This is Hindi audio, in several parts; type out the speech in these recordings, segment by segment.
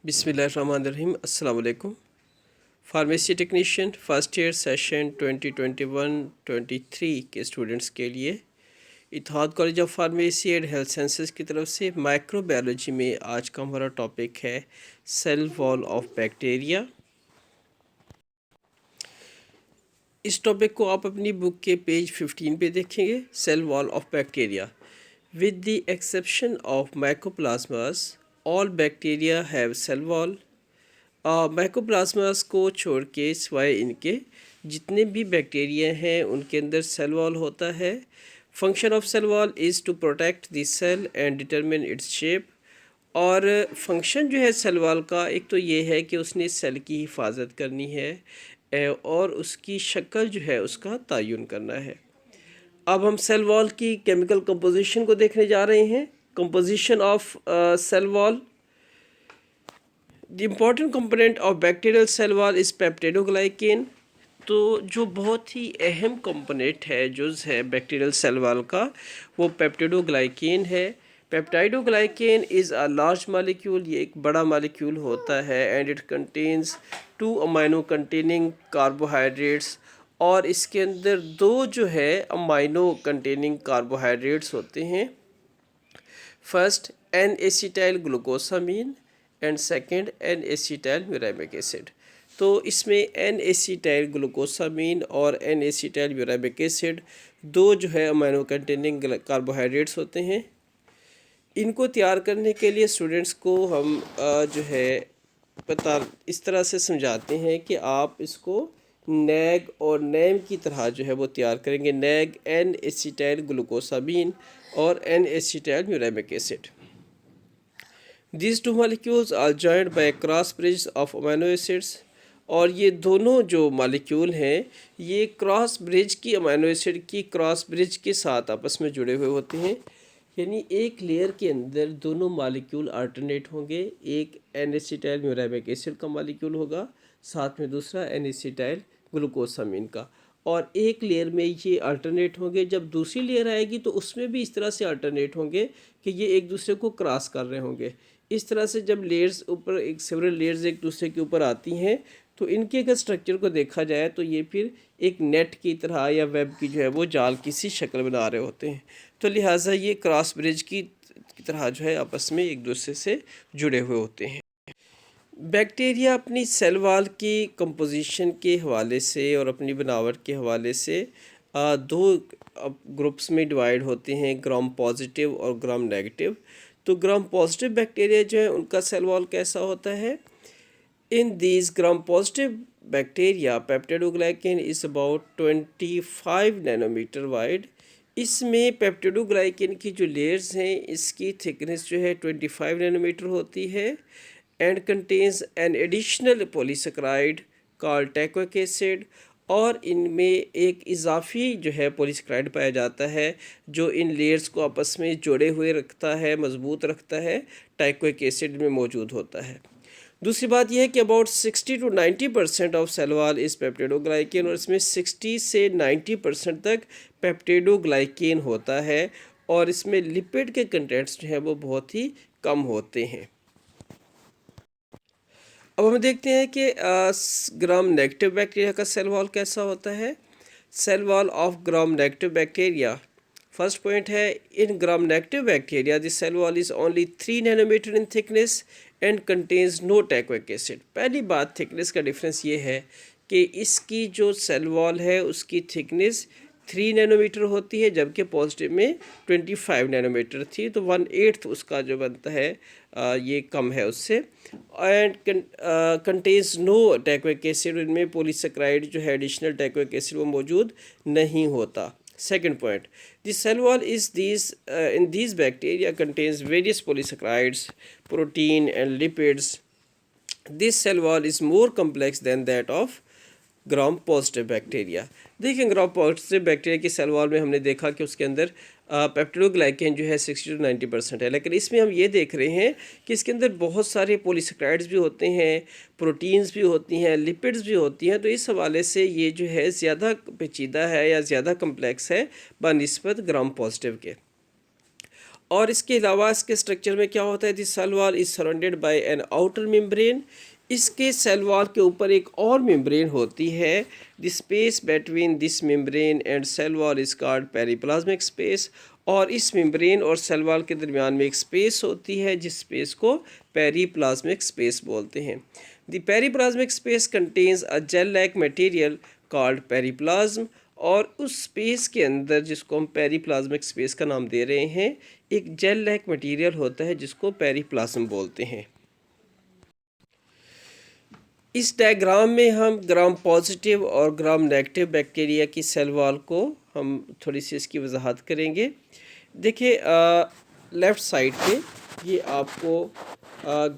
बिस्मिल्लाहिर्रहमानिर्रहीम। अस्सलाम वालेकुम। Pharmacy technician first year session 2021-23 के स्टूडेंट्स के लिए Ittehad college of pharmacy and health sciences की तरफ से माइक्रोबायोलॉजी में आज का हमारा टॉपिक है सेल वॉल ऑफ बैक्टीरिया। इस टॉपिक को आप अपनी बुक के पेज 15 पे देखेंगे। Cell wall of bacteria with the exception of mycoplasmas all bacteria have cell wall. Mycoplasmas को छोड़ के सिवाय इनके जितने भी बैक्टीरिया हैं उनके अंदर सेल वॉल होता है। Function of cell wall is to protect the cell and determine its shape. और फंक्शन जो है सेल वॉल का, एक तो ये है कि उसने सेल की हिफाजत करनी है और उसकी शक्ल जो है उसका तयन करना है। अब हम सेल वॉल की केमिकल कंपोजिशन को देखने जा रहे हैं। Composition of cell wall. The important component of bacterial cell wall is peptidoglycan. तो जो बहुत ही अहम कंपोनेंट है जुज़ है बैक्टीरियल सेल वॉल का, वो पेप्टिडोग्लाइकेन है। Peptidoglycan is a large molecule, ये एक बड़ा मालिक्यूल होता है and it contains 2 amino containing carbohydrates. और इसके अंदर 2 जो है अमाइनो कंटेनिंग कार्बोहाइड्रेट्स होते हैं। First N acetyl glucosamine and second N acetyl muramic acid. तो इसमें एन एसिटाइल ग्लूकोसामीन और एन एसिटाइल म्यूरामिक एसिड 2 जो है अमाइनो कंटेनिंग कार्बोहाइड्रेट्स होते हैं। इनको तैयार करने के लिए स्टूडेंट्स को हम जो है पता इस तरह से समझाते हैं कि आप इसको नैग और नैम की तरह जो है वो तैयार करेंगे। नैग एन एसिटाइल ग्लूकोसामीन और N acetyl muramic acid. These two molecules are joined by a cross bridge of amino acids। और ये दोनों जो मालिक्यूल हैं ये क्रॉस ब्रिज की अमीनो एसिड की क्रॉस ब्रिज के साथ आपस में जुड़े हुए होते हैं। यानी एक लेयर के अंदर दोनों मालिक्यूल अल्टरनेट होंगे। एक एन एसिटाइल म्यूरामिक एसिड का मालिक्यूल होगा, साथ में दूसरा एन एसिटाइल ग्लूकोसामीन का। और एक लेयर में ये अल्टरनेट होंगे। जब दूसरी लेयर आएगी तो उसमें भी इस तरह से अल्टरनेट होंगे कि ये एक दूसरे को क्रॉस कर रहे होंगे। इस तरह से जब लेयर्स ऊपर एक सेवरल लेयर्स एक दूसरे के ऊपर आती हैं तो इनके अगर स्ट्रक्चर को देखा जाए तो ये फिर एक नेट की तरह या वेब की जो है वो जाल की सी शक्ल बना रहे होते हैं। तो लिहाजा ये क्रॉस ब्रिज की तरह जो है आपस में एक दूसरे से जुड़े हुए होते हैं। बैक्टीरिया अपनी सेल वॉल की कंपोजिशन के हवाले से और अपनी बनावट के हवाले से 2 ग्रुप्स में डिवाइड होते हैं, ग्राम पॉजिटिव और ग्राम नेगेटिव। तो ग्राम पॉजिटिव बैक्टीरिया जो है उनका सेल वॉल कैसा होता है। In these gram positive bacteria peptidoglycan is about 25 nanometer wide. इसमें पेप्टिडोग्लाइकेन की जो लेयर्स हैं इसकी थिकनेस जो है 25 नैनोमीटर होती है and contains an additional polysaccharide called teichoic acid. और इनमें एक इजाफी जो है पॉलीसेकेराइड पाया जाता है जो इन लेयर्स को आपस में जोड़े हुए रखता है, मजबूत रखता है। टैक्विक एसिड में मौजूद होता है। दूसरी बात यह है कि about 60 to 90% of cell wall is peptidoglycan, और इसमें 60 से 90% तक पेप्टिडोग्लाइकेन होता है और इसमें लिपिड के कंटेंट्स जो है वो बहुत ही कम होते हैं। अब हम देखते हैं कि ग्राम नेगेटिव बैक्टीरिया का सेल वॉल कैसा होता है। Cell wall of gram negative bacteria. First point है, in gram negative bacteria the cell wall is only 3 nanometer in thickness and contains no teichoic acid. पहली बात थिकनेस का डिफरेंस ये है कि इसकी जो सेल वॉल है उसकी थिकनेस 3 नैनोमीटर होती है जबकि पॉजिटिव में 25 नैनोमीटर थी। तो 1/8 उसका जो बनता है ये कम है उससे। And contains no teichoic acid, इनमें पॉलीसेकेराइड जो है एडिशनल टैक्विक एसिड वो मौजूद नहीं होता। Second point, the cell wall is in these bacteria contains various polysaccharides, protein and lipids. This cell wall is more complex than that of gram positive bacteria. देखिए ग्राम पॉजिटिव बैक्टीरिया की सेल वॉल में हमने देखा कि उसके अंदर पेप्टिडोग्लाइकेन जो है 60 to 90% है, लेकिन इसमें हम ये देख रहे हैं कि इसके अंदर बहुत सारे पॉलीसेकेराइड्स भी होते हैं, प्रोटीन्स भी होती हैं, लिपिड्स भी होती हैं। तो इस हवाले से ये जो है ज़्यादा पेचीदा है या ज़्यादा कम्प्लेक्स है बनिस्बत ग्राम पॉजिटिव के। और इसके अलावा इसके स्ट्रक्चर में क्या होता है, this cell wall is surrounded by an outer membrane. इसके सेल वॉल के ऊपर एक और मेम्ब्रेन होती है। The space between this membrane and cell wall is called periplasmic space. और इस मेम्ब्रेन और सेल वॉल के दरमियान में एक स्पेस होती है जिस स्पेस को पेरिप्लाज्मिक स्पेस बोलते हैं। The periplasmic space contains a gel like material called periplasm. और उस स्पेस के अंदर, जिसको हम पेरिप्लाज्मिक स्पेस का नाम दे रहे हैं, एक जेल लाइक मटेरियल होता है जिसको पेरिप्लाज्म बोलते हैं। इस डायग्राम में हम ग्राम पॉजिटिव और ग्राम नेगेटिव बैक्टीरिया की सेल वॉल को हम थोड़ी सी इसकी वजाहत करेंगे। देखिए, लेफ़्ट साइड पे ये आपको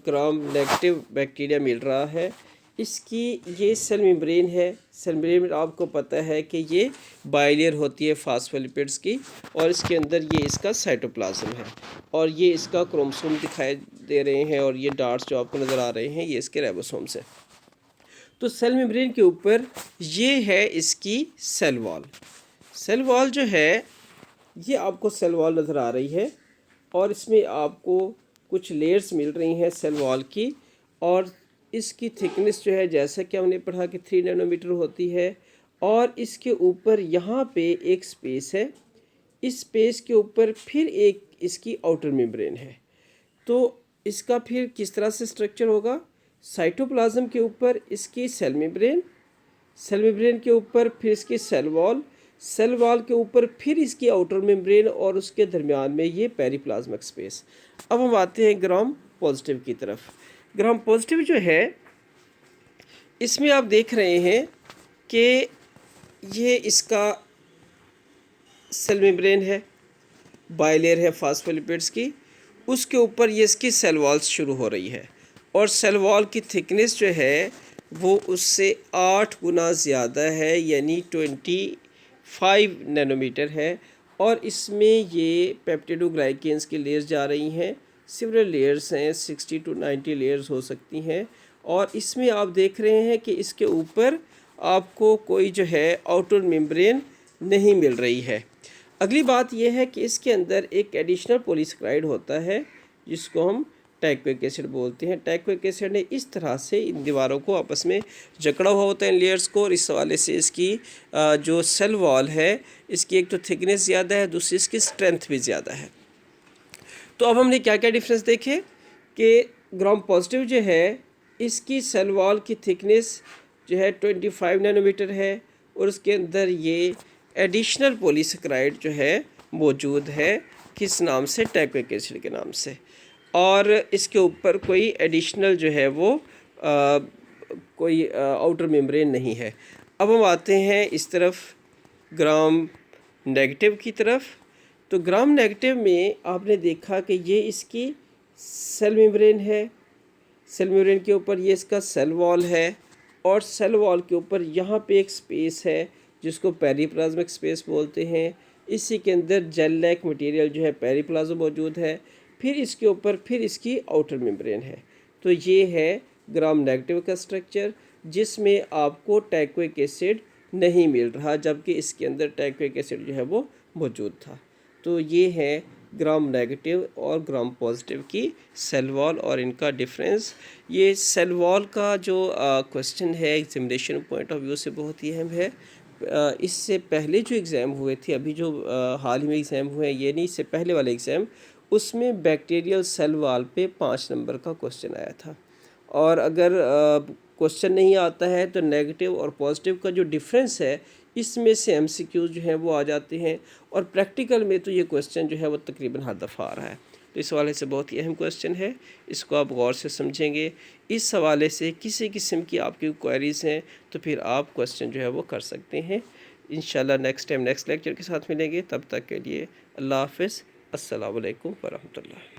ग्राम नेगेटिव बैक्टीरिया मिल रहा है। इसकी ये सेल मेम्ब्रेन है। सेल मेम्ब्रेन में आपको पता है कि ये बाइलेयर होती है फास्फोलिपिड्स की, और इसके अंदर ये इसका साइटोप्लाज्म है, और ये इसका क्रोमोसोम दिखाई दे रहे हैं, और ये डॉट्स जो आपको नज़र आ रहे हैं ये इसके राइबोसोम्स हैं। तो सेल मेम्ब्रेन के ऊपर ये है इसकी सेल वॉल। सेल वॉल जो है ये आपको सेल वॉल नज़र आ रही है, और इसमें आपको कुछ लेयर्स मिल रही हैं सेल वॉल की। और इसकी थिकनेस जो है, जैसा कि हमने पढ़ा कि 3 नैनोमीटर होती है। और इसके ऊपर यहाँ पे एक स्पेस है। इस स्पेस के ऊपर फिर एक इसकी आउटर मेम्ब्रेन है। तो इसका फिर किस तरह से स्ट्रक्चर होगा, साइटोप्लाज्म के ऊपर इसकी सेल मेम्ब्रेन, सेल मेम्ब्रेन के ऊपर फिर इसकी सेल वॉल, सेल वॉल के ऊपर फिर इसकी आउटर मेम्ब्रेन, और उसके दरमियान में ये पेरिप्लाज्मिक स्पेस। अब हम आते हैं ग्राम पॉजिटिव की तरफ। ग्राम पॉजिटिव जो है, इसमें आप देख रहे हैं कि ये इसका सेल मेम्ब्रेन है, बाइलेयर है फास्फोलिपिड्स की, उसके ऊपर ये इसकी सेल वॉल्स शुरू हो रही है, और सेल वॉल की थिकनेस जो है वो उससे 8 गुना ज़्यादा है, यानी 25 नैनोमीटर है। और इसमें ये पेप्टिडोग्लाइकेन्स की लेयर्स जा रही हैं। सिवरल लेयर्स हैं, 60 to 90 लेयर्स हो सकती हैं। और इसमें आप देख रहे हैं कि इसके ऊपर आपको कोई जो है आउटर मेम्ब्रेन नहीं मिल रही है। अगली बात यह है कि इसके अंदर एक एडिशनल पॉलीसेकेराइड होता है जिसको हम टैक्विक एसिड बोलते हैं। टैक्विक एसिड ने इस तरह से इन दीवारों को आपस में जकड़ा हुआ होता है, इन लेयर्स को, और इस हवाले से इसकी जो सेल वॉल है इसकी एक तो थिकनेस ज़्यादा है, दूसरी इसकी स्ट्रेंथ भी ज़्यादा है। तो अब हमने क्या क्या डिफरेंस देखे कि ग्राम पॉजिटिव जो है इसकी सेल वॉल की थिकनेस जो है 25 नैनोमीटर है, और उसके अंदर ये एडिशनल पॉलीसेकेराइड जो है मौजूद है, किस नाम से, टैक्विक एसिड के नाम से। और इसके ऊपर कोई एडिशनल जो है वो कोई आउटर मेम्ब्रेन नहीं है। अब हम आते हैं इस तरफ ग्राम नेगेटिव की तरफ। तो ग्राम नेगेटिव में आपने देखा कि ये इसकी सेल मेम्ब्रेन है, सेल मेम्ब्रेन के ऊपर ये इसका सेल वॉल है, और सेल वॉल के ऊपर यहाँ पे एक स्पेस है जिसको पेरिप्लाज्मिक स्पेस बोलते हैं। इसी के अंदर जेल लाइक मटेरियल जो है पेरिप्लाज्म मौजूद है, फिर इसके ऊपर फिर इसकी आउटर मेम्ब्रेन है। तो ये है ग्राम नेगेटिव का स्ट्रक्चर, जिसमें आपको टैक्विक एसिड नहीं मिल रहा, जबकि इसके अंदर टैक्विक एसिड जो है वो मौजूद था। तो ये है ग्राम नेगेटिव और ग्राम पॉजिटिव की सेल वॉल और इनका डिफरेंस। ये सेल वॉल का जो क्वेश्चन है एग्जामिनेशन पॉइंट ऑफ व्यू से बहुत ही अहम है। इससे पहले जो एग्ज़ाम हुए थे, अभी जो हाल ही में एग्ज़ाम हुए हैं, ये नहीं, इससे पहले वाले एग्ज़ाम, उसमें बैक्टीरियल सेल वॉल पे 5 नंबर का क्वेश्चन आया था। और अगर क्वेश्चन नहीं आता है तो नेगेटिव और पॉजिटिव का जो डिफरेंस है इसमें से एमसीक्यूज जो हैं वो आ जाते हैं, और प्रैक्टिकल में तो ये क्वेश्चन जो है वो तकरीबन हर दफ़ा आ रहा है। तो इस हवाले से बहुत ही अहम क्वेश्चन है, इसको आप गौर से समझेंगे। इस हवाले से किसी किस्म की आपकी क्वेरीज़ हैं तो फिर आप क्वेश्चन जो है वो कर सकते हैं। इंशाल्लाह नेक्स्ट टाइम नेक्स्ट लेक्चर के साथ मिलेंगे, तब तक के लिए अल्लाह हाफ़िज़, अस्सलामु अलैकुम वरहमतुल्लाह।